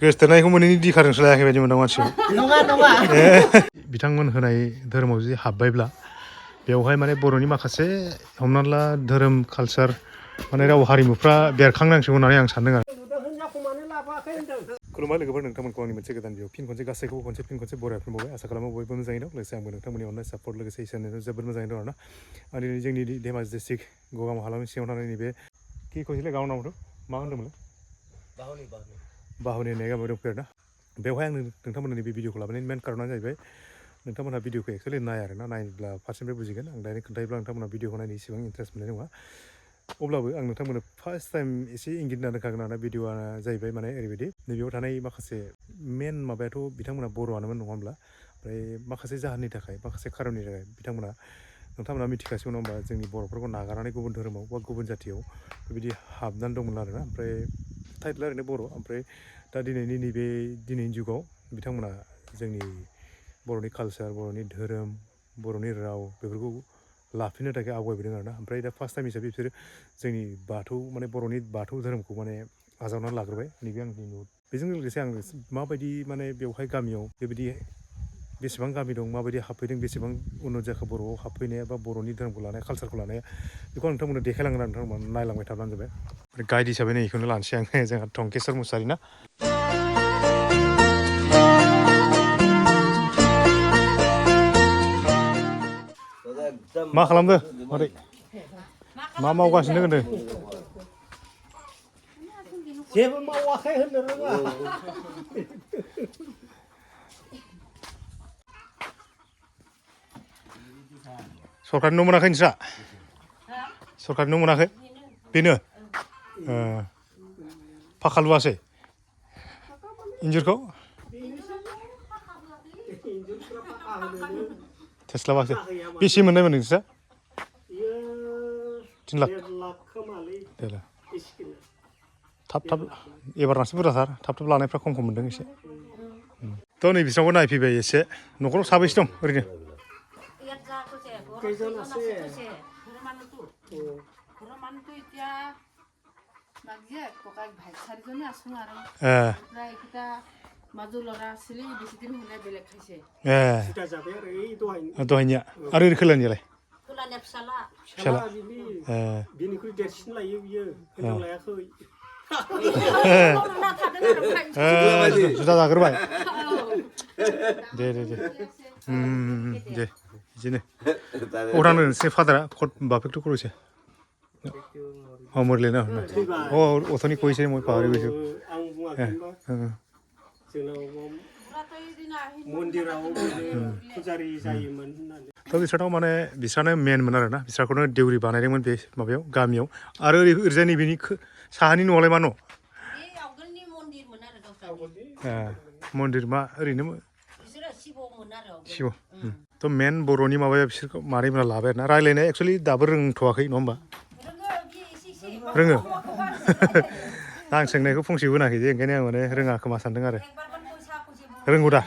गोसथोनायखौ मोनैनि दिखारजोंसो लायाखै बायदि मोनदों मानसिखौ नङा बिथांमोन होनाय धोरोमाव जुदि हाबबायब्ला बेवहाय माने बर'नि माखासे हमनानै ला धोरोम कालचार माने राव हारिमुफ्रा बेरखांनांसिगौ होननानै आं सानदों आरो खुलुमबाय लोगोफोर नोंथांमोनखौ आंनि मोनसे गोदान भिडिअ फिन खनसे गासैखौबो फिन खनसे बरायफिनबावबाय आसा खालामो बयबो मोजाङै दं लोगोसे आंबो नोंथांमोननि अननाय सापर्ट लोगोसे इसोरनो जोबोद मोजाङै दं आरोना आं दिनै जोंनि धेमाजि डिस्ट्रिक्ट गगामुग हालामनि सिङाव थानाय नैबे कि कहैसैलाय गावनि नामखौथ' मा होनदोंमोन बाहुनि होननाय गामियाव दंफैयो आरोना बेवहाय आं नोंथांमोननि बे भिडिअखौ लाबोनायनि मेन कारना जाहैबाय नोंथांमोनहा भिडिअखौ एक्सुवेलि नाया आरोना नायब्ला फारसेनिफ्राय बुजिगोन आं डाइरेक्ट खोन्थायोब्ला नोंथांमोनहा भिडिअखौ नायनो इसेबां इन्टारेस्ट मोननाय नङा अब्लाबो आं नोंथांमोननो फार्स्ट टाइम एसे इंगित होना दोनखागोन आरोना भिडिअआ जाहैबाय माने ओरैबायदि नैबेयाव थानाय माखासे मेन माबायाथ' बिथांमोना बर'आनोमोन नङा होमब्ला ओमफ्राय माखासे जाहोननि थाखाय माखासे खारननि थाखाय नोंथांमोना मिथिगासिनो नङा होमबा जोंनि बर'फोरखौ नागारनानै गुबुन धोरोमाव बा गुबुन जाथियाव बेबायदि हाबनानै दंमोन आरोना ओमफ्राय टाइटेला ओरैनो बर' ओमफ्राय दा दिनैनि जुगाव बिथांमोना जोंनि बर'नि कालचार बर'नि धोरोम बर'नि राव बेफोरखौ लाफिननो थाखाय आवगायबोदों आरोना ओमफ्राय दा फार्स्ट टाइम हिसाबै बिसोरो जोंनि बाथौ माने बर'नि बाथौ धोरोमखौ माने आजावनानै लाग्रोबाय नैबे आंनि नुहुर बेजों लोगोसे आं माबायदि माने बेवहाय गामियाव बेबायदि बेसेबां गामि दं माबायदि हाबफैदों बेसेबां उन्नत जाखो बर'आव हाबफैनाया बा बर'नि धोरोमखौ लानाया कालसारखौ लानाया बेखौ आं नोंथांमोननो देखायलांगोन आरो नोंथांमोना नायलांबाय थाब्लानो जाबाय गाइड हिसाबै नै बेखौनो लानोसै आङो जोंहा टंकेश्वर मुसाहारि ना मा खालामदो मादै मा मावगासिनो होनदों जेबो मावाखै होननो रोङा सरकारनि न' मोनाखै नोंस्रा सरकारनि न' मोनाखै बेनो फाखा लुवासै इन्जुरखौ थोस्लाबासै बेसे मोननायमोन नोंस्रा 3 लाख थाब एबारनासो बुरजाथार थाब लानायफ्रा खम मोनदों एसे थ' नै बिसोरनावबो नायफैबाय एसे न'खराव साबैसे दं ओरैनो दहायनिया आरो खोलानियालाय फिसाला बिनिख्रुइ देरसिन लायो बियो हिनजाव लायाखै जुदा जाग्रोबाय दे बिदिनो अरानो से फादारा बापेकटो करेছে मरले ना अथनि कइसे মই পাহৰি গৈছো आं बुङाखैबा जोंनाव मन्दिराव फुजारि जायोमोन होननानै थ' बिसोरनाव माने बिस्रानो मेनमोन आरोना बिस्राखौनो देउरि बानायदोंमोन बे माबायाव गामियाव आरो ओरैजाय नैबेनि साहानि न'आलाय मा न' मन्दिर मा ओरैनो शिव थ' मेन बर'नि माबाया बिसोरखौ मादैमोना लाबाय आरोना रायलायनाया एक्सुवेलि दाबो रोंथ'वाखै नङा होमबा रोङो दा आं सोंनायखौ फंसेबो होनाखै जे ओंखायनो आं माने रोङा खोमा सानदों आरो रोंगौ दा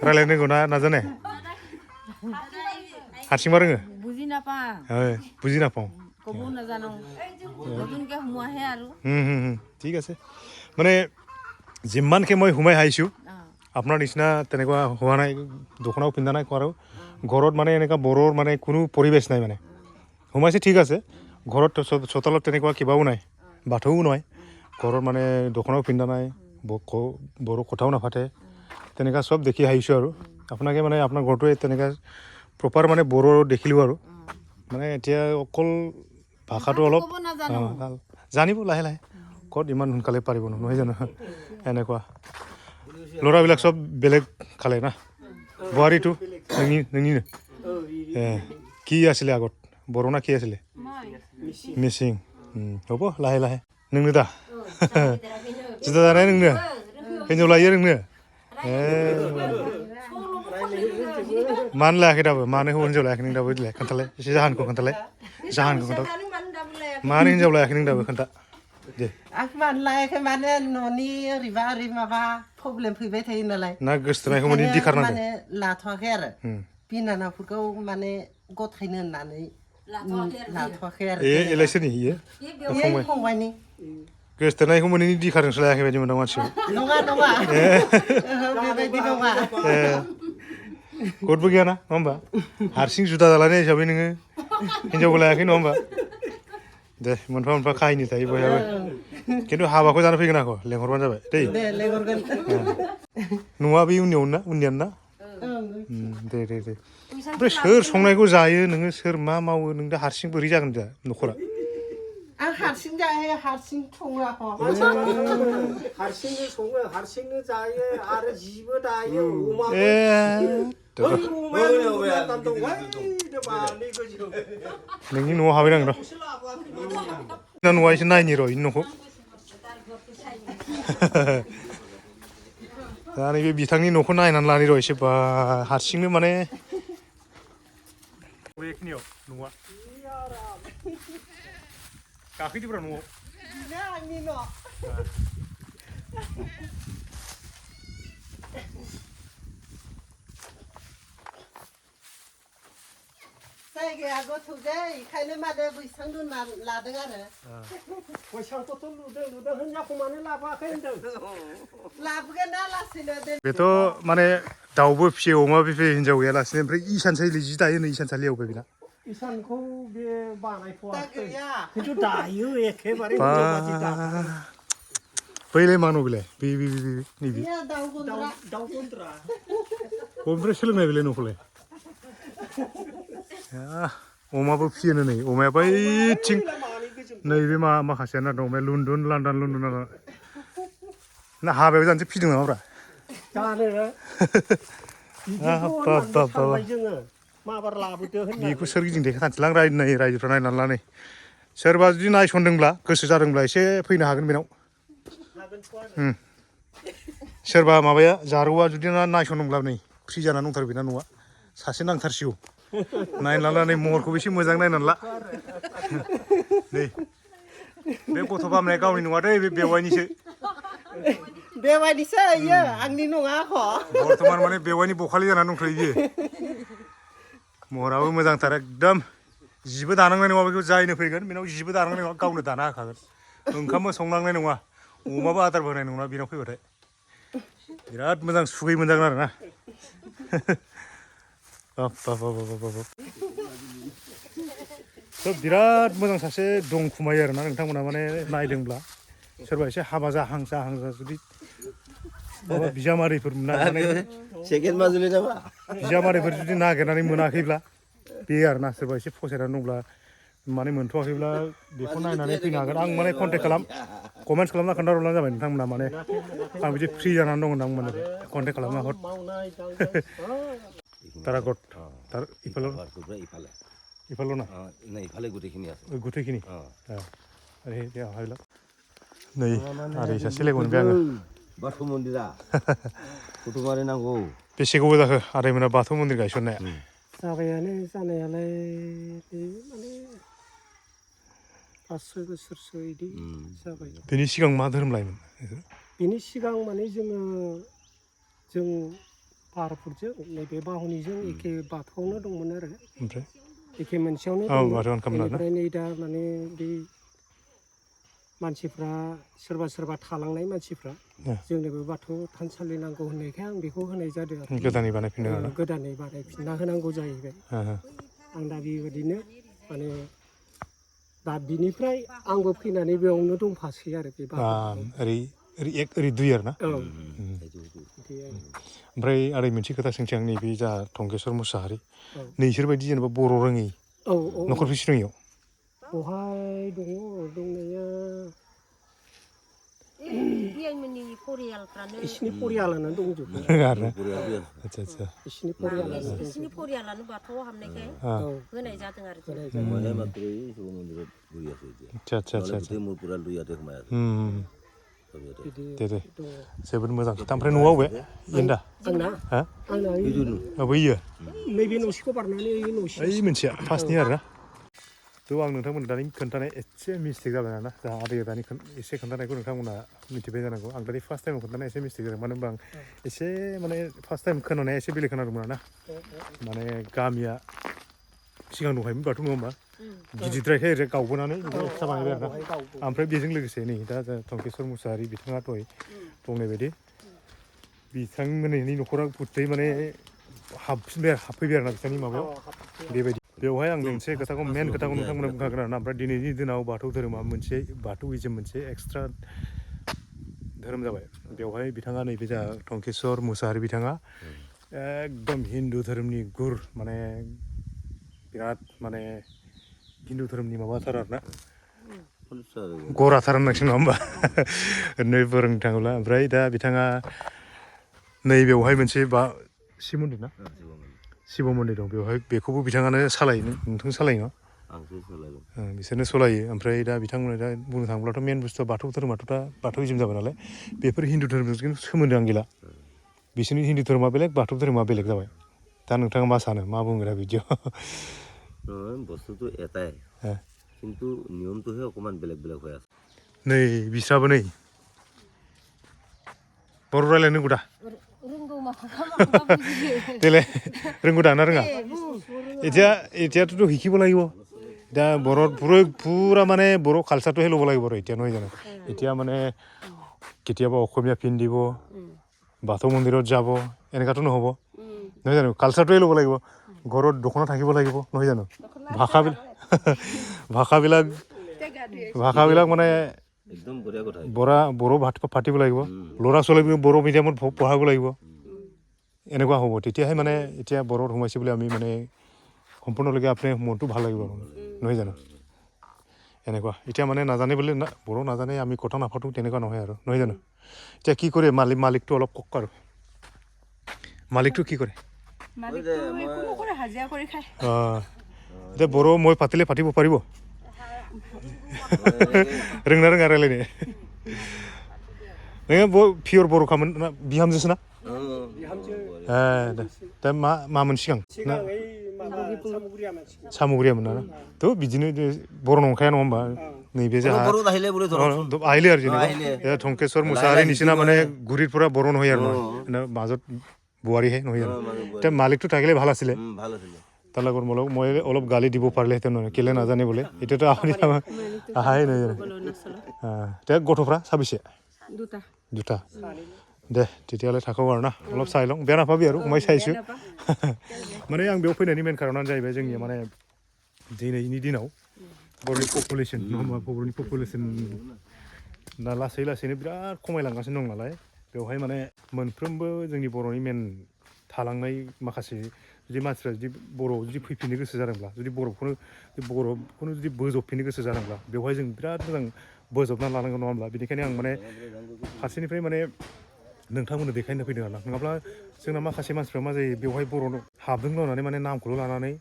रायलायनो रोंगौ ना नाजाने हारसिंबा रोङो বুজি নাপাওঁ ঠিক আছে মানে যিমানকৈ মই সোমাই আহিছোঁ আপোনাৰ নিচিনা তেনেকুৱা হোৱা নাই দোকানাও পিন্ধা নাই আৰু ঘৰত মানে এনেকুৱা বড়োৰ মানে কোনো পৰিৱেশ নাই মানে সোমাইছে ঠিক আছে ঘৰত চোতালত তেনেকুৱা কিবাও নাই বাথৌও নাই ঘৰত মানে দোকানাও পিন্ধা নাই বড়ো কথাও নাপাতে তেনেকুৱা চব দেখি আহিছোঁ আৰু আপোনাকে মানে আপোনাৰ ঘৰটোৱে তেনেকুৱা প্ৰপাৰ মানে বড়ো দেখিলোঁ আৰু মানে এতিয়া অকল ভাষাটো অলপ জানিব লাহে লাহে ক'ত ইমান সোনকালে পাৰিব নহয় জানো এনেকুৱা ল'ৰাবিলাক চব বেলেগ খালে না বোৱাৰীটো নोंनिनो কি আছিলে আগত बर' ना কি আছিলে মিচিং হ'ব লাহে লাহে नोंनो दा जुदा जानाय नोंनो हिन्जाव लायो नोंनो मानो लायाखै दाबो मानो हिन्जाव लायाखै नों दाबो देलाय खोन्थालाय एसे जाहोनखौ खोन्था मानो हिन्जाव लायाखै नों दाबो खोन्था दे आं मानो लायाखै माने न'नि ओरैबा ओरै माबा प्रब्लेम फैबाय थायो नालाय ना गोसथोनायखौ माने दिखारनांदों माने लाथ'वाखै आरो बिनानावफोरखौ माने गथायनो होननानै लाथ'वाखै आरो एलाय सोरनि फंबायनि गोसथोनायखौ मोनैनि दिखारजोंसो लायाखै बायदि मोनदों मानसिखौ नङा नङा बेबायदि नङा गदबो गैयाना नङा होमबा हारसिं जुदा जालायनाय हिसाबै नोङो हिनजावबो लायाखै नङा होमबा दे मोनफा मोनफा काहिनि थायो बयहाबो खिन्थु हाबाखौ जानो फैगोन आंखौ लेंहरबानो जाबाय दै दे लेंहरगोन न'आ बे उननियानो ना दे दे दे ओमफ्राय सोर संनायखौ जायो नोङो सोर मा मावो नों दा हारसिं बोरै जागोन दा न'खरा आं हारसिं जायो हारसिं सङो आख' हारसिंनो सङो हारसिंनो जायो आरो जिबो दायो ए नोंनि न'आव हाबैनांगोन र' न'आ एसे नायनि र' इनि न'खौ दा नैबे बिथांनि न'खौ नायनानै लानि र' एसे बा हारसिंनो माने बेखिनियाव न'आ गाखैदोब्रा न'आव आंनि न' जायगाया गोथौजै ओंखायनो माने बैसां दोनना लादों आरो बैसांखौथ' लुदों हिनजावखौ मानो लाबोआखै होनदों लाबोगोन ना लासैनो बेथ' माने दाउबो फियो अमाबो फियो हिनजाव गैयालासिनो ओमफ्राय इसानसालि जि दायो नै इसानसालियाव बेना इसानखौ बे बानायथ'वाखै गैया खिन्थु दायो एखेबारे बैलाय मा न' बेलाय बे नैबे दाउ गन्द्रा दाउ गन्द्रा बबेनिफ्राय सोलोंनाय बेलाय न'खौलाय अमाबो फियोनो नै अमाया बैथिं नैबे माखासेयानो दं ओमफ्राय लुन्दुन लान्दान लुन्दुन ना हाबायाव जानोसो फिदों नामाब्रा जानो सानबाय जोङो माबार लाबोदो होननानै बेखौ सोरगिदिं देखायखानोसैलां रायजोफ्रा नायनानै ला नै सोरबा जुदि नायसनदोंब्ला गोसो जादोंब्ला एसे फैनो हागोन बेनाव सोरबा माबाया जारौआ जुदि नायसनदोंब्ला नै फ्रि जानानै दंथारो बेना न'आ सासे नांथारसिगौ नायनानै ला नै महरखौ एसे मोजां नायनानै ला नै बे गथ' बामनाया गावनि नङा दै बे बेवाइनिसो बेबायदिसो इयो आंनि नङा आख' बर्थमान माने बेवाइनि बखालि जानानै दंथ'यो बियो महराबो मोजांथार एकदम जिबो दानांनाय नङा बेखौ जायनो फैगोन बेनाव जिबो दानांनाय नङा गावनो दाना होखागोन ओंखामबो संनांनाय नङा अमाबो आदारबो होनाय नङा बेनाव फैबाथाय बिराद मोजां सुगै मोनजागोन आरो ना बिराद मोजां सासे दंखुमायो आरोना नोंथांमोना माने नायदोंब्ला सोरबा एसे हाबा जाहां जुदि माबा बिजामादैफोर बिजामादैफोर जुदि नागिरनानै मोनाखैब्ला बे आरोना सोरबा एसे फसायनानै दंब्ला माने मोनथ'वाखैब्ला बेखौ नायनानै फैनो हागोन आं माने कन्टेक्ट कमेन्ट्स खालामना खोन्थाहरब्लानो जाबाय नोंथांमोना माने आं बिदि फ्रि जानानै दं होनदां माने कन्टेक्ट खालामना हर तारागत इफाल ना गुथैखिनि नै आरो सासे लोगो मोनबाय आङो बाथौ मन्दिरा गथ'मारि नांगौ बेसे गोबाव जाखो आदैमोना बाथौ मन्दिर गायसननाया जाबायानो जानायालाय माने 5-6 बोसोरसो बिदि जाबाय बेनि सिगां मा धोरोम लायोमोन बेनि सिगां माने जों पाहारफोरजों नैबे बाहुनिजों एखे बाथौआवनो दंमोन आरो ओमफ्राय एखे मोनसेयावनो दंमोन बाथौआनो बेनिफ्राय नै दा माने बे मानसिफ्रा सोरबा थालांनाय मानसिफ्रा जोंनोबो बाथौ थानसालि नांगौ होननायखाय आं बेखौ होनाय जादों आरो गोदानै बानायफिनदों आरो गोदानै बानायफिनना होनांगौ जाहैबाय आं दा बेबायदिनो माने दा बिनिफ्राय आंबो फैनानै बेयावनो दंफासै आरो बे ओरै दुइ आरो ना औ ओमफ्राय आदै मोनसे खोथा सोंसै आं नैबे जा टंकेश्वर मुसाहारि नोंसोरबायदि जेनेबा बर' रोङै न'खर बेसे रोङियाव बहाय दङ दंनाया इसिनि परियालानो दंजोबो इसिनि परियालानो बाथौआव हाबनायखाय होनाय जादों आरो दे जोबोद मोजां खोथा ओमफ्राय न'आव बे इन्दा बैयो नैबे न'सिखौ बारनानै ओइ मोनसेया फार्स्टनि आरो ना थ' आं नोंथांमोन दानि खोन्थानाय एसे मिस्टेक जाबाय आरोना दा आदैया दानि एसे खोन्थानायखौ नोंथांमोना मिथिबाय जानांगौ आं दानि फार्स्ट टाइमाव खोन्थानाया एसे मिस्टेक जादों मानो होनबा आं एसे माने फार्स्ट टाइम खोनानाया एसे बेलेग खोनादोंमोन आरोना माने गामिया सिगां दंखायोमोन बाथौ नङा होमबा गिदिरद्रायखाय ओरै गावबोनानै एक्सट्रा बानायबाय आरोना बावहाय गावबो ओमफ्राय बेजों लोगोसे नै दा टंकेश्वर मुसाहारि बिथाङा दहाय बुंनाय बायदि बिथांमोननि न'खरा गुथै माने हाबफैबाय आरोना बिथांनि माबायाव बेबायदि बेवहाय आं मोनसे खोथाखौ मेन खोथाखौ नोंथांमोना बुंखागोन आरोना ओमफ्राय दिनैनि दिनाव बाथौ धोरोमा मोनसे बाथौइजम मोनसे एक्सट्रा धोरोम जाबाय बेवहाय बिथाङा नैबे जा टंकेश्वर मुसाहारि बिथाङा एकदम हिन्दु धोरोमनि गुर माने बिराद माने हिन्दु धोरोमनि माबाथार आरोना गराथार होननांसिगोन नङा होमबा ओरैनो फोरोंनो थाङोब्ला ओमफ्राय दा बिथाङा नैबेवहाय मोनसे शिब मन्दिर ना शिब मन्दिर दं बेवहाय बेखौबो बिथाङानो सालायो नोंथां सालायो नङा बिसोरनो सालायो ओमफ्राय दा बिथांमोना दा बुंनो थाङोब्लाथ' मेन बुस्थुआ बाथौ धोरोमाथ' दा बाथौइजम जाबाय नालाय बेफोर हिन्दु धोरोमजों सोमोन्दो आं गैला बिसोरनि हिन्दु धोरोमा बेलेग बाथौ धोरोमा बेलेग जाबाय दा नोंथाङा मा सानो मा बुङो दा बिदियाव বস্তুটো এটাই কিন্তু নিয়মটোহে অকমান বেলেগ বেলেগ হৈ আছে नै बिस्राबो नै बर' रायलायनो रोंगौ दा रोंगौ माखा देलाय रोंगौ दा ना रोङा এতিয়াতো শিকিব লাগিব এতিয়া বড়োত পুৰা মানে বড়ো কালচাৰটোহে ল'ব লাগিব আৰু এতিয়া নহয় জানো এতিয়া মানে কেতিয়াবা অসমীয়া পিন্ধিব বাথৌ মন্দিৰত যাব এনেকুৱাতো নহ'ব নহয় জানো কালচাৰটোৱে ল'ব লাগিব ঘৰত দখনা থাকিব লাগিব নহয় জানো ভাষাবিলাক মানে একদম বঢ়িয়া কথা বড়ো ভাত পাতিব লাগিব ল'ৰা ছোৱালীবোৰ বড়ো মিডিয়ামত পঢ়াব লাগিব এনেকুৱা হ'ব তেতিয়াহে মানে এতিয়া বড়োত সোমাইছে বুলি আমি মানে সম্পূৰ্ণলৈকে আপুনি মনটো ভাল লাগিব নহয় জানো এনেকুৱা এতিয়া মানে নাজানে বুলি বড়ো নাজানে আমি কথা নাপাতোঁ তেনেকুৱা নহয় আৰু নহয় জানো এতিয়া কি কৰে মালিকটো অলপ কওক আৰু মালিকটো কি কৰে এতিয়া বড়ো মই পাতিলে পাতিব পাৰিব रोंना रोङा रायलायनो नोङो पियर बर'खामोन ना बिहामजोसो ना दा मामोन सिगां सामुग्रियामोन ना थ' बिदिनो बर' नंखाया नङा होमबा नैबे जोंहा আহিলে आरो जेनेबा टंकेश्वर मुसाहारि निसिना মানে গুৰিৰ পৰা बर' নহয় আৰু নহয় মাজত বোৱাৰীহে নহয় জানো এতিয়া মালিকটো থাকিলে ভাল আছিলে তাৰ লগত মই অলপ গালি দিব পাৰিলেহেঁতেন নহয় কেলে নাজানে বোলে এতিয়াতো আপুনি আহাই নহয় জানো এতিয়া গথ'फ्रा साबेसे দুটা दे তেতিয়াহ'লে থাকো আৰু না অলপ চাই লওঁ বেয়া নাপাবি আৰু মই চাইছোঁ माने आं बेयाव फैनायनि मेन कारनानो जाहैबाय जोंनिया माने दिनैनि दिनाव बर'नि पपुलेसन नङा होमबा बर'नि पपुलेसन दा लासै लासैनो बिराद खमायलांगासिनो दं नालाय बेवहाय माने मोनफ्रोमबो जोंनि बर'नि मेन थालांनाय माखासे जुदि मानसिफ्रा जुदि बर'आव जुदि फैफिननो गोसो जादोंब्ला जुदि बर'खौनो जुदि बोजबफिननो गोसो जादोंब्ला बेवहाय जों बिराद मोजां बोजबना लानांगौ नङा होमब्ला बेनिखायनो आं माने फारसेनिफ्राय माने नोंथांमोननो देखायनो फैदों आरो नङाब्ला जोंना माखासे मानसिफ्रा मा जायो बेवहाय बर' हाबदोंल' होननानै माने नामखौल' लानानै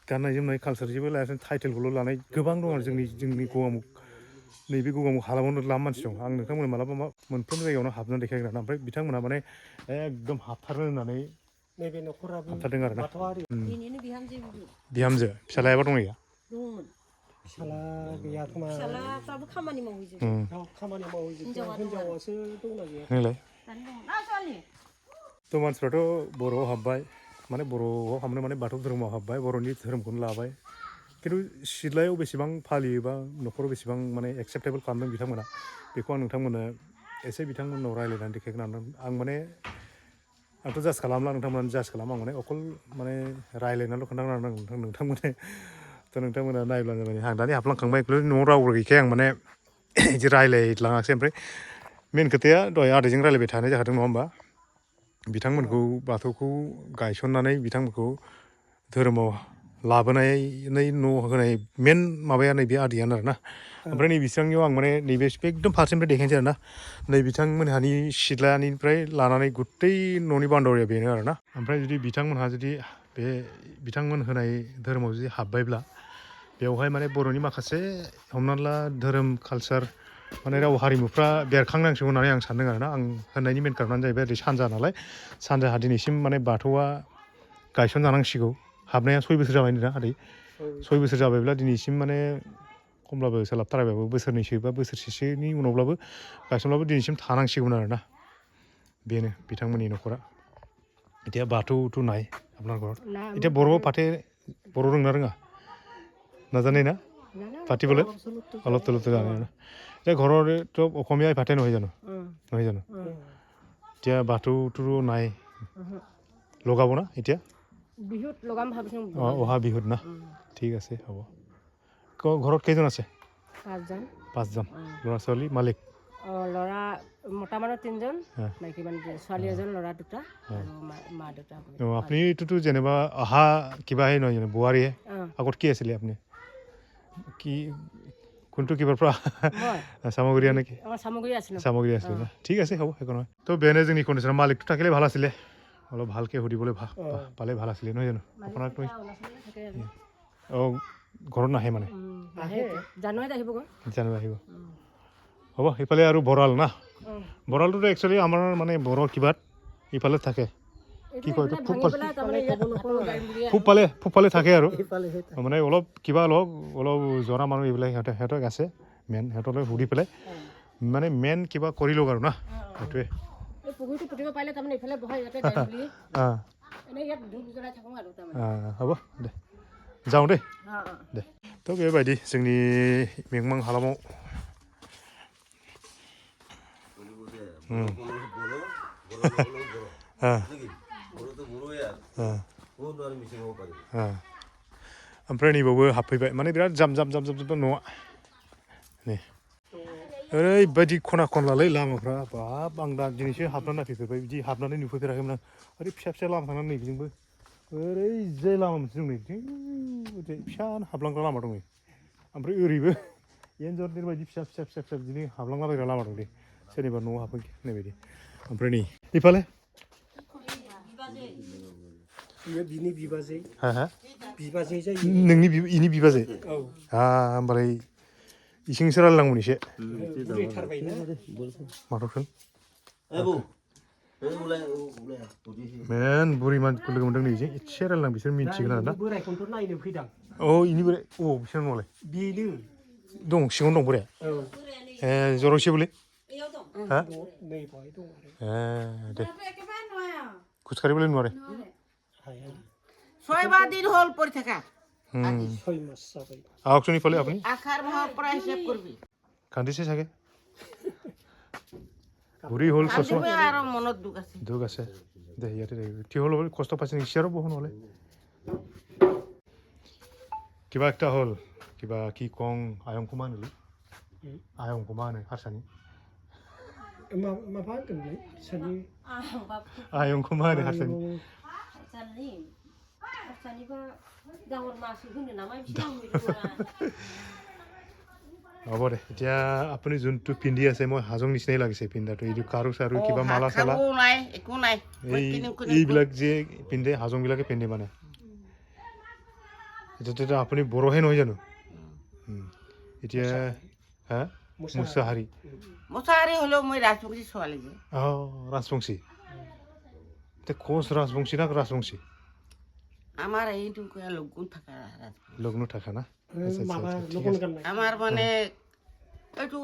गाननाय जोमनाय कालसार जेबो लायालासेनो टाइटेलखौल' लानाय गोबां दं आरो जोंनि गगामुग नैबे गगामुग हालामावनो लाम मानसि दं आं नोंथांमोन मालाबा मोनफ्रोम जायगायावनो हाबनानै देखायगोन आरो ओमफ्राय बिथांमोनहा माने एकदम हाबथारनो होननानै नैबे न'खराबो हाबथारदों आरो ना बेनिनो बिहामजो फिसालायाबा दं गैया दंमोन फिसाला गैया खोमा फिसालाफ्राबो खामानि मावहैजोबो खामानि मावहैजोबो हिनजावासो दंना गैया नोंलाय थ' मानसिफ्राथ' बर'आव हाबबाय माने बर'आव हाबनो माने बाथौ धोरोमाव हाबबाय बर'नि धोरोमखौनो लाबाय खिन्थु सिथ्लायाव बेसेबां फालियो बा न'खराव बेसेबां माने एक्सेप्टेबोल खालामदों बिथांमोना बेखौ आं नोंथांमोननो एसे बिथांमोननाव रायज्लायनानै देखायगोन आं माने आंथ' जाज खालामला नोंथांमोना जाज खालाम आं माने अकल माने रायज्लायनानैल' खोन्थागोन आरो नोंथांमोन थ' नोंथांमोना नायब्लानो माने आं दानि हाबलांखांबाय न'आव रावबो गैखाया आं माने बिदि रायज्लायलाङासै ओमफ्राय मेन खोथाया दहाय आदैजों रायज्लायबाय थानाय जाखादों नङा होमबा बिथांमोनखौ बाथौखौ गायसननानै बिथांमोनखौ धोरोमाव लाबोनानै न' होनाय मेन माबाया नैबे आदैयानो आरोना ओमफ्राय नै बिथांनियाव आं माने नैबे एकदम फारसेनिफ्राय देखायनोसै आरोना नै बिथांमोनहानि सिथ्लानिफ्राय लानानै गुथै न'नि बाउण्डारिया बेनो आरोना ओमफ्राय जुदि बिथांमोनहा जुदि बे बिथांमोन होनाय धोरोमाव जुदि हाबबायब्ला बेवहाय माने बर'नि माखासे हमनानै ला धोरोम कालसार माने राव हारिमुफ्रा बेरखांनांसिगौ होननानै आं सानदों आरोना आं होननायनि मेन कारनानो जाहैबाय ओरै सानजा नालाय सानजाहा दिनैसिम माने बाथौआ गायसनजानांसिगौ हाबनाया 6 बोसोर जाबाय ना आदै 6 बोसोर जाबायब्ला दिनैसिम माने खमब्लाबो सोलाबथाराबाबो बोसोरनैसो बा बोसोरसेसोनि उनावब्लाबो गायसनब्लाबो दिनैसिम थानांसिगौमोन आरोना बेनो बिथांमोननि न'खरा এতিয়া बाथौটো নাই আপোনাৰ ঘৰত এতিয়া बर' পাতে बर' रोंना रोङा নাজানেই না পাতিবলৈ অলপ তলতে জানে না এতিয়া ঘৰতো অসমীয়াই ভাতে নহয় জানো নহয় জানো এতিয়া বাথৌটোৰো নাই লগাব না এতিয়া বিহুত লগাম ভাবিছোঁ অহা বিহুত না ঠিক আছে হ'ব ঘৰত কেইজন আছে 5জন ল'ৰা ছোৱালী মালিক ল'ৰা মতা মানুহ 3জন মাইকী মানুহ ছোৱালী এজন ল'ৰা 2টা আৰু মা দেউতা আপুনিটোতো যেনিবা অহা কিবাহে নহয় জানো বোৱাৰীয়ে আগত কি আছিলে আপুনি কি কোনটো কিবাৰ পৰা সামগ্ৰী নেকি সামগ্ৰী আছিলে না ঠিক আছে হ'ব একো নহয় তো বেনে जोंनि কণ্ডিশ্যনৰ মালিকটো থাকিলে ভাল আছিলে অলপ ভালকৈ সুধিবলৈ পালে ভাল আছিলে নহয় জানো আপোনাকতো ঘৰত নাহে মানে জানুৱাৰীত আহিব হ'ব ইফালে আৰু বৰাল না বৰালটোতো একচুৱেলি আমাৰ মানে বড়ো কিবাত ইফালে থাকে কি কয় ফুফালে থাকে আৰু মানে অলপ কিবা অলপ জনা মানুহ এইবিলাক সিহঁতক আছে মেইন সিহঁতলৈ সুধি পেলাই মানে মেইন কিবা কৰি লওক আৰু না সেইটোৱে হ'ব দে যাওঁ দেই দে তো बेबायदि जोंनि मेंमां हालामाव ओमफ्राय नैबावबो हाबफैबाय माने बिराद जाम न'आ नै ओरैबायदि खना खनलालै लामाफ्रा बाब आं दा दिनैसो हाबनानै नायफैफेरबाय बिदि हाबनानै नुफैफेराखैमोन आं ओरै फिसा लामा थांनानै नै बिजोंबो ओरैजाय लामा मोनसे दं नै बिथिं फिसा हाबलांग्रा लामा दं नै ओमफ्राय ओरैबो एन्जरनि बायदि फिसा बिदिनो हाबलांलाबायग्रा लामा दं दे सोरनिबा न'आव हाबफैनाय बायदि ओमफ्राय नै इफाले बिनि बिबाजै जायो नोंनि इनि बिबाजै होमबालाय इसिंसो रायलायनांगौमोन एसे माथ'फोन मेन बुरि मानसिखौ लोगो मोनदों नै इजों एसे रायलायनां बिसोर मिन्थिगोन आरो ना बोरायखौथ' नायनो फैदां इनि बोराय बिसोर न'आलाय बेनो दं सिङावनो दं बोराया जरायसे बोलै हा नै बहाय दं दे खुसखारिबोलै नुवारे ছয়মাহ দিন হল পড়ে থাকা 6 মাস যাবাय আহকচোন ইফালে আপুনি আখার মাহ পরে হিসাব করবি কান্দিছে চাগে বুঢ়ী হ'ল কষ্ট আর মনত দুখ আছে দে ইয়াতে থিয় হ'ল কষ্ট পাইছে নেকি চিয়াৰো বহো নহ'লে কিবা একটা হ'ল কিবা কি কং আয়ংকো मा होनोलै आयंखौ मा होनो हारसानि माबा होनदोंलै हारसानि आयंखौ मा होनो हारसानि হ'ব দে এতিয়া আপুনি যোনটো পিন্ধি আছে মই হাজং নিচিনাই লাগিছে পিন্ধাটো এইটো কাৰু চাৰু কিবা মালা চালা এইবিলাক যে পিন্ধে হাজংবিলাকে পিন্ধে মানে এতিয়া আপুনি বড়োহে নহয় জানো এতিয়া হা মুছাহাৰী হলেও মই রাজবংশী ছোৱালী যে রাজবংশী এতিয়া কোচ রাজবংশী না রাজবংশী আমার এইটো লগ্ন থাকা না আমার মানে এইটো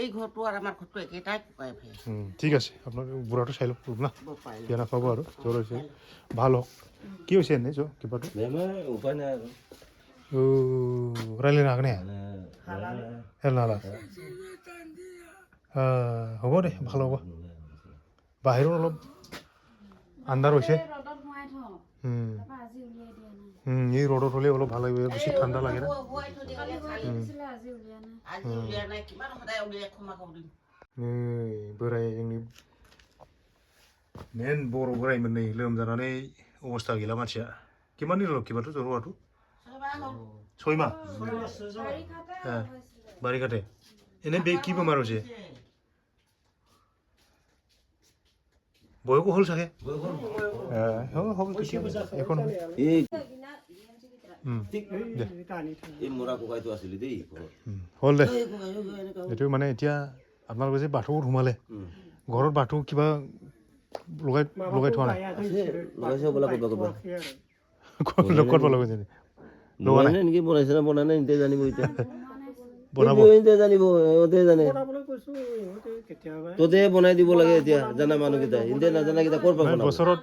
এই ঘৰটো আর আমার ঘৰটো একেটাই পুকাই ভাই ঠিক আছে আপনার বুঢ়াটো চাই লওক না বিয়া নাপাব আৰু জ্বৰ হৈছে ভাল হওক কি হৈছে এনে কিবাটো উপায় নাই ৰাইলাইনো হাগনে হেলা হ'ব দে ভাল হ'ব বাহিৰত অলপ আন্ধাৰ হৈছে এই ৰ'দত হ'লে অলপ ভাল লাগিব বেছি ঠাণ্ডা লাগে না बोराय जोंनि मेन बर' बोरायमोन नै लोमजानानै अबस्था गैला मानसिया किमान निरल किमानथ' जर'आथ' 6 माह बारि खाते एने बे কি বেমাৰ হৈছে বয়কো হ'ল চাগে হ'ব এখন এই মৰা ককাইটো আছিলে দেই হ'ল দে এইটো মানে এতিয়া আপোনালোকে যে বাথৌত সোমালে ঘৰত বাথৌ কিবা লগাই থোৱা নাই লগাইছে বোলা ক'ত লগাইছে নেকি বনাইছে না বনাই নাই এতিয়া জানিব এতিয়া বনাব জানিব ইহঁতে জানে তোতে বনাই দিব লাগে এতিয়া জানা মানুহকেইটা ইহঁতে নাজানা কেইটা ক'ৰ পৰা বনাব বছৰত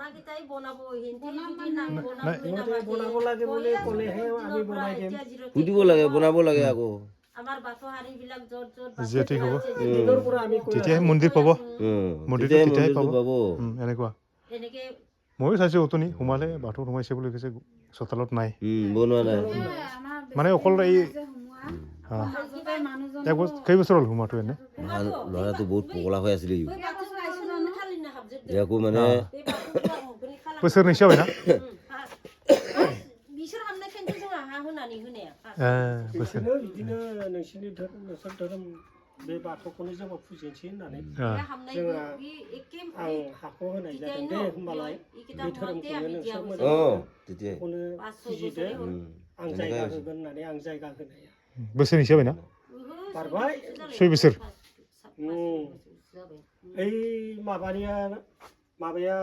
সিহঁতে বনাব লাগে বুলি ক'লেহে আমি বনাই দিম সুধিব লাগে বনাব লাগে আকৌ আমাৰ বাথৌ হাৰিবিলাক য'ত য'ত যেতিয়া ঠিক হ'ব দিনৰ পৰা আমি কৈ তেতিয়াহে মন্দিৰ পাব মন্দিৰটো তেতিয়াহে পাব পাব এনেকুৱা এনেকে ময়ো চাইছোঁ অতনি সোমালে বাথৌত সোমাইছে বুলি কৈছে চোতালত নাই বনোৱা নাই মানে অকল এই কেই বছৰ হ'ল সোমাটো এনে ল'ৰাটো বহুত পগলা হৈ আছিলে ইয়াকো মানে बोसोरनैसो जाबायना बिसोर हामनाय खिन्थु जों हा होनानै होनाया बिदिनो नोंसोरनि धोरोम नोंसोर धोरोम बे बाथौखौनो जोङो फुजिनोसै होननानै जोङो आं हाखौ होनाय जादों दे होमबालाय बे धोरोमखौनो नोंसोर मोजांखौनो फुजिदो आं जायगा होगोन होननानै आं जायगा होनाया बोसोरनैसो जाबायना बारबाय 6 बोसोर ओइ माबाया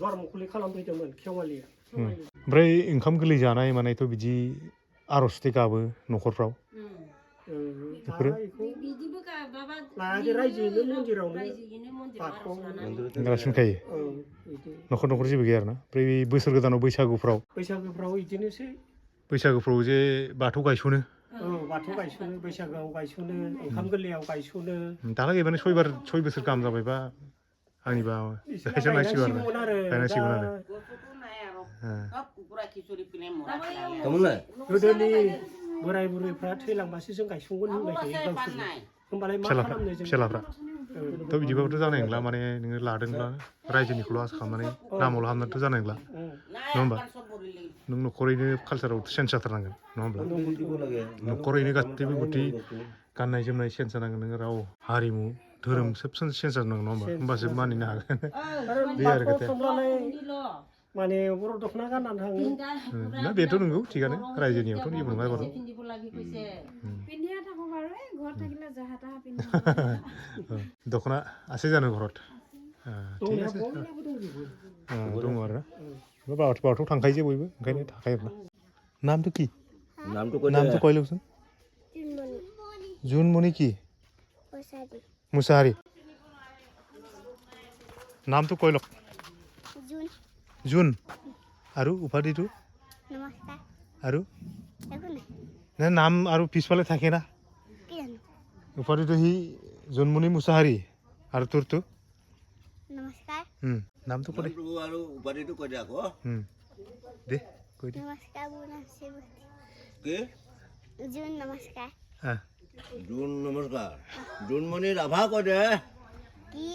धर्मखुलि खालामफैदोंमोन खेवालिया ओमफ्राय ओंखाम गोरलै जानाय मानायथ' बिदि आर'जथे गाबो न'खरफ्राव बेफोरो लायाखै रायजोयैनो मन्दिरावनो दासिमखायो न'खर न'खर जेबो गैया आरोना ओमफ्राय बोसोर गोदानाव बैसागुफ्राव बिदिनोसै बैसागुफ्राव जे बाथौ गायसनो बाथौ गायसनो बैसागोआव गायसनो ओंखाम गोरलैयाव गायसनो दालागै माने 6 बोसोर गाहाम जाबायबा आंनिबा गायसननांसिगौ आरो गोदोनि बोराय बुरैफ्रा थैलांबासो जों गायसंगोन होनबाय होमबालाय मा खालामनो जों फिसालाफ्रा थ' बिदिबाबोथ' जानाय नंला माने नोङो लादोंब्ला रायजोनिखौल' आसा खालामनानै नामावल' हाबनानैथ' जानाय नंला नङा होमबा नों न'खरैनो कालसाराव चेन्ज जाथारनांगोन नङा होमब्ला न'खरैनो गासैबो गुदि गाननाय जोमनाय चेन्ज जानांगोन नोङो राव हारिमु धोरोम सोब चेन्ज जानांगोन नङा होमबा होमबासो मानिनो हागोन बे आरो खोथाया माने बर' दख'ना गाननानै थाङो ना बेथ' नंगौ थिगानो रायजोनियावथ' जेबो नङा बारू दख'ना আছে জানো ঘৰত ঠিক আছে दङ आरो बाथौआव थांखायो जे बयबो ओंखायनो थाखायो आरोना नामটো কি नामটো কই লওকচোন জুনমণি কি মুছাহাৰী নামটো কই লওক জুন আৰু উপাধিটো নমস্কাৰ আৰু একো নাই না নাম আৰু পিছফালে থাকে না কি জানো উপাধিটো সি জুনমণি মুছাহাৰী আৰু তোৰটো নমস্কাৰ নামটো কৈ দে আৰু উপাধিটো কৈ দে আকৌ দে কৈ দে নমস্কাৰ মোৰ নাম শিৱতী কি জুন নমস্কাৰ জুন নমস্কাৰ জুনমণি ৰাভা কৈ দে কি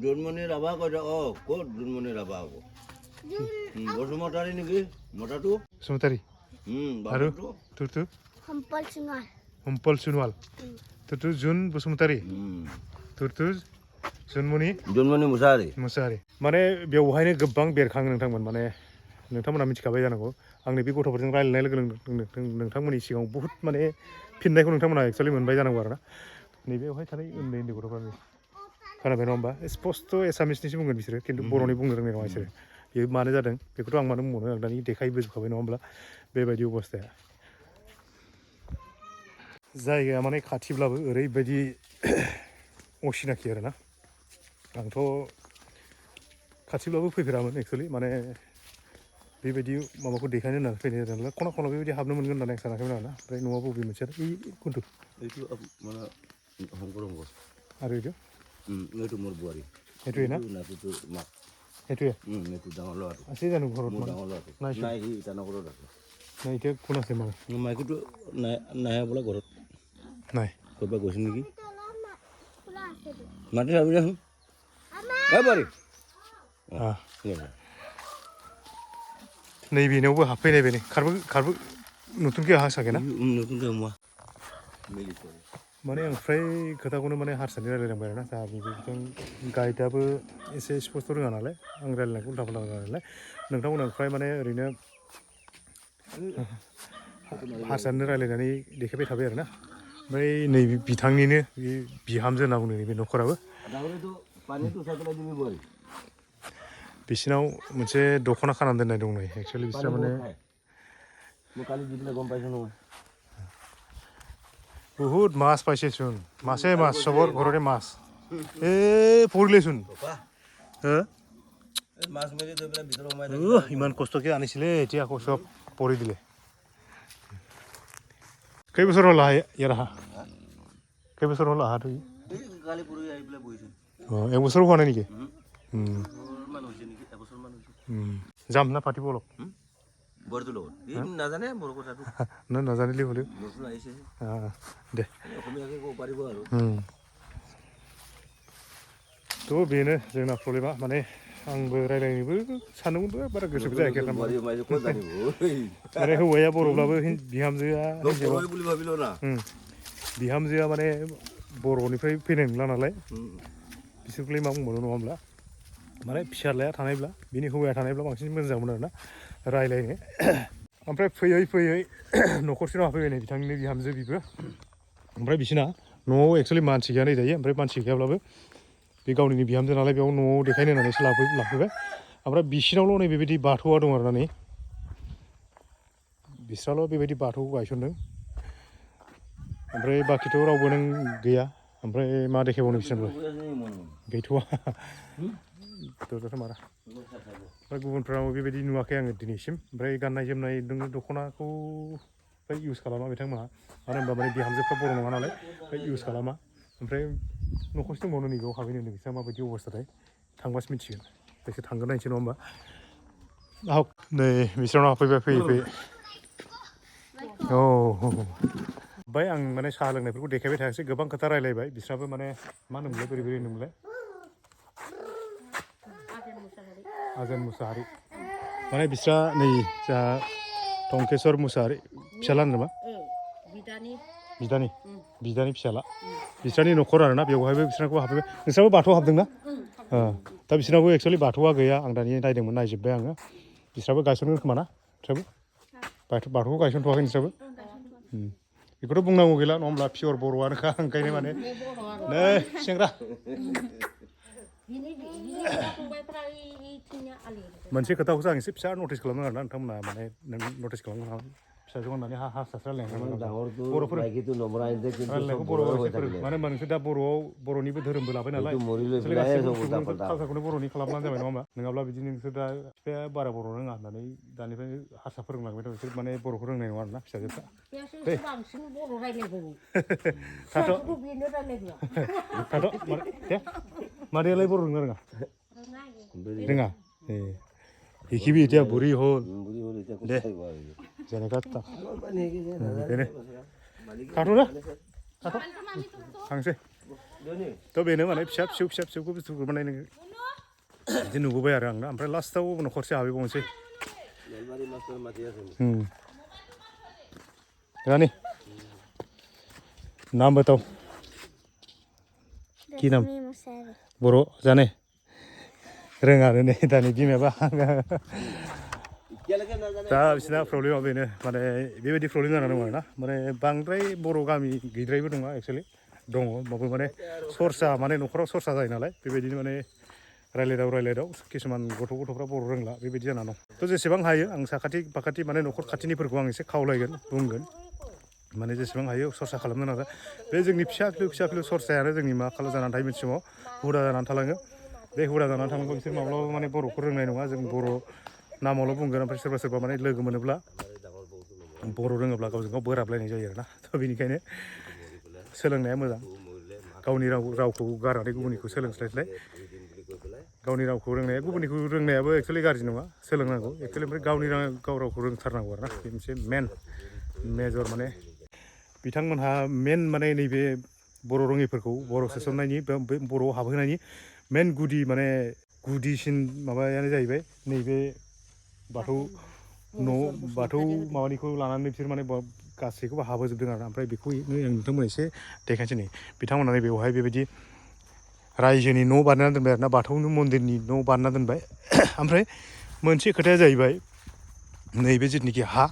জুনমণি ৰাভা কৈ দে ক'ত জুনমণি ৰাভা হ'ব বসুমতাৰী নেকি মতাটো সুমতাৰী আৰু তোৰটো সম্পল সোণোৱাল সম্পল সোণোৱাল তোৰটো জুন बसुमतारी তোৰটো জুনমণি मुसाहारी माने बेवहायनो गोबां बेरखाङो नोंथांमोन माने नोंथांमोना मिथिखाबाय जानांगौ आंनि बे गथ'फोरजों रायलायनाय लोगो नोंथांमोननि सिगाङाव बुहुत माने फिननायखौ नोंथांमोना एक्चुअलि मोनबाय जानांगौ आरोना नैबेवहाय थानाय उन्दै उन्दै गथ'फोरनि खोनाबाय नङा होमबा स्पस्ट' एसामिसनिसो बुंगोन बिसोरो खिन्थु बर'नि बुंनो रोंनाय नङा बिसोरो बेयो मानो जादों बेखौथ' आं मानो बुंबावनो आं दानि देखायबोजोबखाबाय नङा होमब्ला बेबायदि अबस्थाया जायगाया माने खाथिब्लाबो ओरैबायदि असिनाखि आरोना आंथ' खाथिब्लाबो फैफेरामोन एक्चुअलि माने बेबायदि माबाखौ देखायनो होननानै फैनाय जादों नालाय खना खना बेबायदि हाबनो मोनगोन होननानै आं सानाखैमोन आरोना ओमफ्राय न'आ बबे मोनसे आरो बे कोनটো আৰু এইটো এইটো মোৰ বোৱাৰী সেইটোৱে না সেইটোৱে আছে জানো ঘৰত নাই এতিয়া কোন আছে মানে মাইকীটো নাই বোলে ঘৰত নাই ক'ৰবাত গৈছে নেকি মাতি ভাবি যাচোন বোৱাৰী नैबेनावबो हाबफैनाय बेनो खारबो नতুनखे हासागे ना नতুनखे मुवा माने आं फ्राय खोथाखौनो माने हारसानि रायलायलांबाय आरोना जोंहा बिजों गाइडआबो एसे स्पस्ट' रोङा नालाय आं रायलायनायखौ उल्था पुल्था रोङा नालाय नोंथांमोना फ्राय माने ओरैनो हारसानि रायलायनानै देखायबाय थाबाय आरोना ओमफ्राय नै बिथांनिनो बे बिहामजो होनना बुंदों नैबे न'खराबो बिसिनाव मोनसे दख'ना खानानै दोननाय दं नै एक्चुअलि बिसोर माने बहुत মাছ পাইছেচোন মাছে মাছ চবৰ ঘৰতে মাছ পৰিলেচোন মাছ মেলি থৈ পেলাই ভিতৰত সোমাই ইমান কষ্টকে আনিছিলে এতিয়া আকৌ চব পৰি দিলে কেইবছৰ হ'ল ইয়াৰ আহা কেইবছৰ হ'ল আহাটো কালি পৰহি আহি পেলাই বহিছোঁ অঁ এবছৰো হোৱা নাই নেকি এবছৰমান হৈছে নেকি এবছৰমান হৈছে যাম না পাতিব অলপ বৰটোৰ লগত ই নাজানে মোৰ কথাটো নাজানিলে হ'লেও নতুন আহিছে দে অসমীয়াকৈ ক'ব পাৰিব আৰু थ' बेनो जोंना प्रब्लेमा माने आंबो रायज्लायनोबो सानदोंमोनबो बारा गोसोबो जायाखै आरो माने हौवाया बर'ब्लाबो बिहामजोआ বুলি ভাবিলো না बिहामजोआ माने बर'निफ्राय फैनाय नंला नालाय बिसोरखौलाय मा बुंबावनो नङा होमब्ला माने फिसाज्लाया थानायब्ला बिनि हौवाया थानायब्ला बांसिन मोजां जागौमोन आरोना रायज्लायनो ओमफ्राय फैयै फैयै न'खरसेनाव हाबफैबाय नै बिथांनि बिहामजो बिबो ओमफ्राय बिसिना न'आव एक्सुवेलि मानसि गैया नै दायो ओमफ्राय मानसि गैयाब्लाबो बे गावनि बिहामजो नालाय बेयाव न'आव देखायनो होननानैसो लाफैबाय ओमफ्राय बिसिनावल' नै बेबायदि बाथौआ दं आरोना नै बिस्राल' बेबायदि बाथौ गायसनदों ओमफ्राय बाखिथ' रावबो नों गैया ओमफ्राय मा देखायबावनो बिसोरबो गैथ'वा मारा ओमफ्राय गुबुनफ्राव बेबायदि नुवाखै आङो दिनैसिम ओमफ्राय गाननाय जोमनाय नोङो दख'नाखौ इउज खालामा बिथांमोनहा मानो होनबा माने बिहामजोफ्रा बर' नङा नालाय इउज खालामा ओमफ्राय न'खरसे दंबावनो नैबेयाव हाबैनो होनदों बिसोरहा माबायदि अबस्थाथाय थांबासो मिथिगोन जायखिया थांगोन नायनोसै नङा होमबा नै बिसोरनाव हाबफैबाय फैयै फैयै ओमफ्राय आं माने साहा लोंनायफोरखौ देखायबाय थायासै गोबां खोथा रायलायबाय बिस्राबो माने मा होनोमोनलाय बोरै बोरै होनोमोनलाय आजेन मुसाहारि माने बिस्रा नै जोंहा टंकेश्वर मुसाहारि फिसाला होनो नामा बिदानि फिसाला बिस्रानि न'खर आरोना बेवहायबो बिस्राखौ हाबफैबाय नोंस्राबो बाथौआव हाबदोंना दा बिसोरनावबो एक्सुवेलि बाथौआ गैया आं दानि नायदोंमोन नायजोब्बाय आङो बिस्राबो गायसनगोन खोमा ना बिस्राबो बाथौखौ गायसनथ'वाखै नोंस्राबो बेखौथ' बुंनांगौ गैला नङा होमब्ला पियर बर'आनोखा ओंखायनो माने नै सेंग्रा मोनसे खोथाखौसो आं एसे फिसा नटिस खालामदों आरोना नोंथांमोना माने नों नटिस खालामनो हागोन फिसाजो होननानै हारसासो रायलायनांगोन बर'फोर मानो होनबा नोंसोर दा बर'निबो धोरोमबो लाबाय नालाय कालसारखौनो बर'नि खालामब्लानो जाबाय नङा होमबा नङाब्ला बिदि नोंसोर दा बिफाया बारा बर' रोङा होननानै दानिफ्राय हारसा फोरोंलांबाय दं बिसोर माने बर'खौ रोंनाय नङा आरोना फिसाजोफ्रा मादैयालाय बर' रोङा रोङा हिखिबि এতিয়া बुरि হ'ল दे जेनेका बेनो थाथ'ना थांसै थ' बेनो माने फिसा फिसौखौ बुस्थुखौ माने नोङो बिदि नुबोबाय आरो आं ना ओमफ्राय लास्टआव न'खरसे हाबैबावनोसै रानी नाम बताओ की नाम बर' जाने रोङानो नै दानि बिमायाबा दा बिसोरना प्रब्लेमा बेनो माने बेबायदि प्रब्लेम जाना दं आरोना माने बांद्राय बर' गामि गैद्रायबो नङा एक्सुवेलि दङ होमबाबो माने सरसा माने न'खराव सरसा जायो नालाय बेबायदिनो माने रायलायदाव किसुमान गथ'फ्रा बर' रोंला बेबायदि जाना दं थ' जेसेबां हायो आं साखाथि फाखाथि माने न'खर खाथिनिफोरखौ आं एसे खावलायगोन बुंगोन माने जेसेबां हायो सरसा खालामनो नाजा बे जोंनि फिसा फिलौ सरसायानो जोंनि मा जानानै थायो मोनसे समाव हुदा जानानै थालाङो बे हुदा जानानै थालांबा बिसोर माब्लाबा माने बर'खौ रोंनाय नङा जों बर' नामावल' बुंगोन ओमफ्राय सोरबा माने लोगो मोनोब्ला बर' रोङोब्ला गावजों गाव बोराबलायनाय जायो आरोना थ' बेनिखायनो सोलोंनाया मोजां गावनि रावखौ गारनानै गुबुननिखौ सोलोंस्लायस्लाय गावनि रावखौ रोंनाया गुबुननिखौ रोंनायाबो एक्सुवेलि गाज्रि नङा सोलोंनांगौ एक्सुवेलि ओमफ्राय गाव रावखौ रोंथारनांगौ आरोना बे मोनसे मेजर माने बिथांमोनहा मेन माने नैबे बर' रोङैफोरखौ बर' सोसननायनि बर'आव हाबहोनायनि मेन गुदिसिन माबायानो जाहैबाय नैबे बाथौ माबानिखौ लानानै बिसोर माने गासैखौबो हाबोजोबदों आरो ओमफ्राय बेखौ आं नोंथांमोन एसे देखायनोसै नै बिथांमोना बेवहाय बेबायदि रायजोनि न' बानायना दोनबाय आरोना बाथौनि मन्दिरनि न' बानायना दोनबाय ओमफ्राय मोनसे खोथाया जाहैबाय नैबे जिथुनिखि हा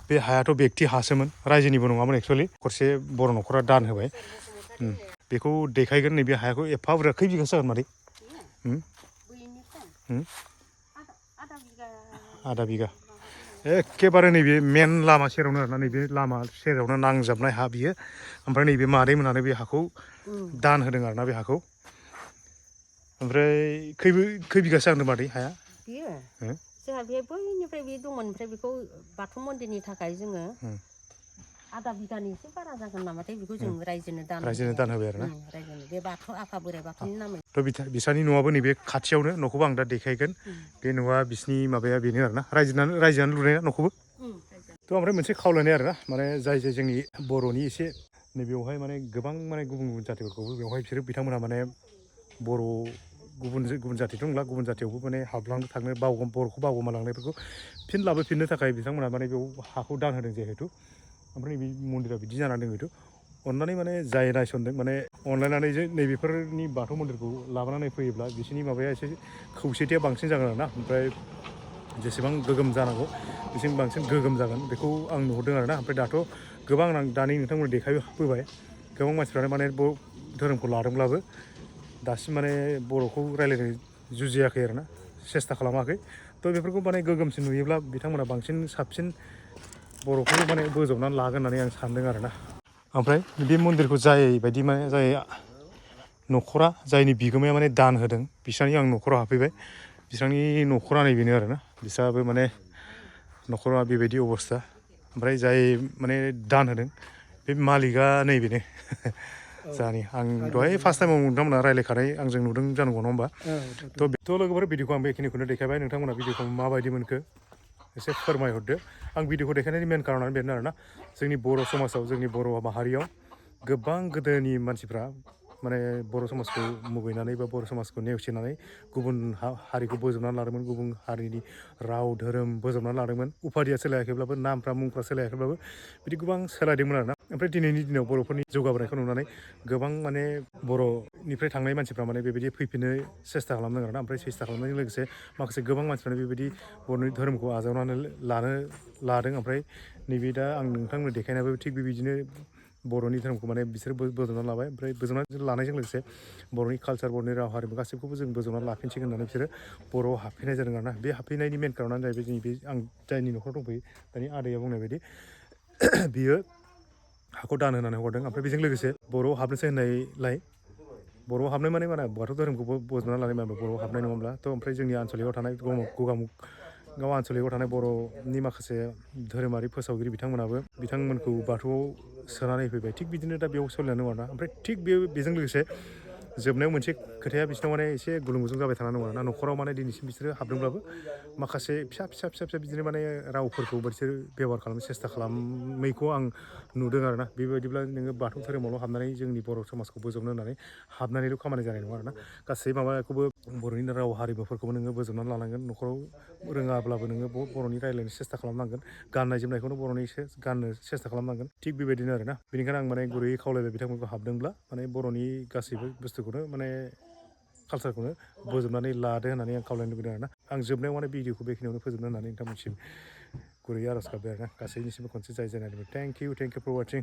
बे हायाथ' बेक्ति हासोमोन रायजोनिबो नङामोन एक्सुवेलि खरसे बर' न'खरा दान होबाय बेखौ देखायगोन नैबे हायाखौ एफा बुरजा खै बिगासो जागोन मादै आधा बिगा एखेबारे नैबे मेन लामा सेरावनो आरोना नैबे लामा सेरावनो नांजाबनाय हा बियो ओमफ्राय नैबे मादै मोननानै बे हाखौ दान होदों आरोना बे हाखौ ओमफ्राय खै बिगासो जागोन मादै हाया? बियो हो? जोंहा बे बैनिफ्राय बे दंमोन ओमफ्राय बेखौ बाथौ मन्दिरनि थाखाय जोङो आधा बिगानि एसे बारा जागोन नामाथाय बेखौ जों रायजोनो दान होबाय आरोना रायजोनो बे बाथौ आफा बोराइ बाथौनि नामै थ' बिसानि न'आबो नैबे खाथियावनो न'खौबो आं दा देखायगोन बे न'आ बिसिनि माबाया बेनो आरोना रायजोआनो लुनाय न'खौबो थ' ओमफ्राय मोनसे खावलायनाय आरोना माने जाय जोंनि बर'नि एसे नैबेयावहाय माने गोबां माने गुबुन जातिफोरखौबो बेवहाय बिसोरो बिथांमोनहा माने बर' गुबुन जातिथ' नंला गुबुन जातियावबो माने हाबलांनो थांनो बर'खौ बावगोमालांनायफोरखौ फिन लाबोफिननो थाखाय बिथांमोनहा माने बेयाव हाखौ दान होदों जिहेतु ओमफ्राय नैबे मन्दिरा बिदि जानानै दं जिहेतु अननानै माने जाय नायसनदों माने अनलायनानै जे नैबेफोरनि बाथौ मन्दिरखौ लाबोनानै फैयोब्ला बिसोरनि माबाया एसे खौसेथिया बांसिन जागोन आरोना ओमफ्राय जेसेबां गोगोम जानांगौ बेसेबां बांसिन गोगोम जागोन बेखौ आं नुहुरदों आरोना ओमफ्राय दाथ' गोबां आं दानि नोंथांमोन देखायबोबाय गोबां मानसिफ्रानो माने धोरोमखौ लादोंब्लाबो दासिम माने बर'खौ रायलायनो जुजियाखै आरोना सेस्था खालामाखै थ' बेफोरखौ माने गोगोमसिन नुयोब्ला बिथांमोना बांसिन साबसिन बर'खौ माने बोजबनानै लागोन होननानै आं सानदों आरोना ओमफ्राय बे मन्दिरखौ जाय न'खरा जायनि बिगोमाया माने दान होदों बिस्रानि आं न'खराव हाबफैबाय बिस्रानि न'खरा नैबेनो आरोना बिस्राबो माने न'खरा बेबायदि अबस्था ओमफ्राय जाय माने दान होदों बे मालिकआ नैबेनो जानि आं दहाय फार्स्ट टाइमाव नोंथांमोना रायलायखानाय आंजों नुदों जानांगौ नङा होमबा थ' लोगोफोर भिडिअखौ आं बेखिनिखौनो देखायबाय नोंथांमोना भिडिअखौ माबायदि मोनखो एसे फोरमायहरदो आं भिडिअखौ देखायनायनि मेन कारनानो बेनो आरोना जोंनि बर' समाजाव जोंनि बर' माहारियाव गोबां गोदोनि मानसिफ्रा माने बर' समाजखौ मुगैनानै बा बर' समाजखौ नेवसिनानै गुबुन हारिखौ बोजबनानै लादोंमोन गुबुन हारिनि राव धोरोम बोजबनानै लादोंमोन उपाधिया सोलायाखैब्लाबो नामफ्रा मुंफ्रा सोलायाखैब्लाबो बिदि गोबां सोलायदोंमोन आरोना ओमफ्राय दिनैनि दिनाव बर'फोरनि जौगाबोनायखौ नुनानै गोबां माने बर'निफ्राय थांनाय मानसिफ्रा माने बेबायदि फैफिननो सेस्था खालामदों आरोना ओमफ्राय सेस्था खालामनायजों लोगोसे माखासे गोबां मानसिफ्रानो बेबायदि बर'नि धोरोमखौ आजावनानै लादों ओमफ्राय नैबे दा आं नोंथांमोन देखायनायाबो थिग बेबायदिनो बर'नि धोरोमखौ माने बिसोर बोजबनानै लाबाय ओमफ्राय बोजबनानै लानायजों लोगोसे बर'नि कालसार बर'नि राव हारिमु गासैखौबो जों बोजबनानै लाफिनसिगोन होननानै बिसोरो बर'आव हाबफैनाय जादों आरोना बे हाबफैनायनि मेन कारनानो जाहैबाय जोंनि बे आं जायनि न'खराव दंफैयो दानि आदैया बुंनाय बायदि बियो हाखौ दान होनानै हरदों ओमफ्राय बेजों लोगोसे बर'आव हाबनोसै होननायलाय बर'आव हाबनाय माने बाथौ धोरोमखौबो बोजबनानै लानाय माने बर'आव हाबनाय नङाब्ला थ' ओमफ्राय जोंनि आनसलिकआव थानाय गगामुगाव आनसलिकआव थानाय बर'नि माखासे धोरोमारि फोसावगिरि बिथांमोनखौ बाथौआव सोनानै फैबाय थिग बिदिनो दा बेयाव सोलिनानै दं आरोना ओमफ्राय थिग बेजों लोगोसे जोबनायाव मोनसे खोथाया बिसोरनाव माने एसे गुलुं गुजुं जाबाय थानानै दं आरोना न'खराव माने दिनैसिम बिसोरो हाबदोंब्लाबो माखासे फिसा बिदिनो माने रावफोरखौ बिसोर बेब'हार खालामनो सेस्था खालामैखौ आं नुदों आरोना बेबायदिब्ला नोङो बाथौ धोरोमावल' हाबनानै जोंनि बर' समाजखौ बोजबनो होननानै हाबनानैल' खामानि जानाय नङा आरोना गासै माबाखौबो बर'नि राव हारिमुफोरखौबो नोङो बोजबनानै लानांगोन न'खराव रोङाब्लाबो नोङो बर'नि रायज्लायनो सेस्था खालामनांगोन गाननाय जोमनायखौनो बर'नि गाननो सेस्था खालामनांगोन थिग बेबायदिनो आरोना बेनिखायनो आं माने गुरैयै खावलायबाय बिथांमोनखौ हाबदोंब्ला माने बर'नि गासैबो बुस्थुखौनो माने कालसारखौनो बोजबनानै लादो होननानै आं खावलायनो लुबैदों आरोना आं जोबनायाव माने भिडिअखौ बेखिनियावनो फोजोबनो होननानै नोंथांमोनसिम गुरैयै आर'ज गाबबाय आरोना गासैनिसिमबो खनसे जाय जायनानै थेंक इउ फर वाचिं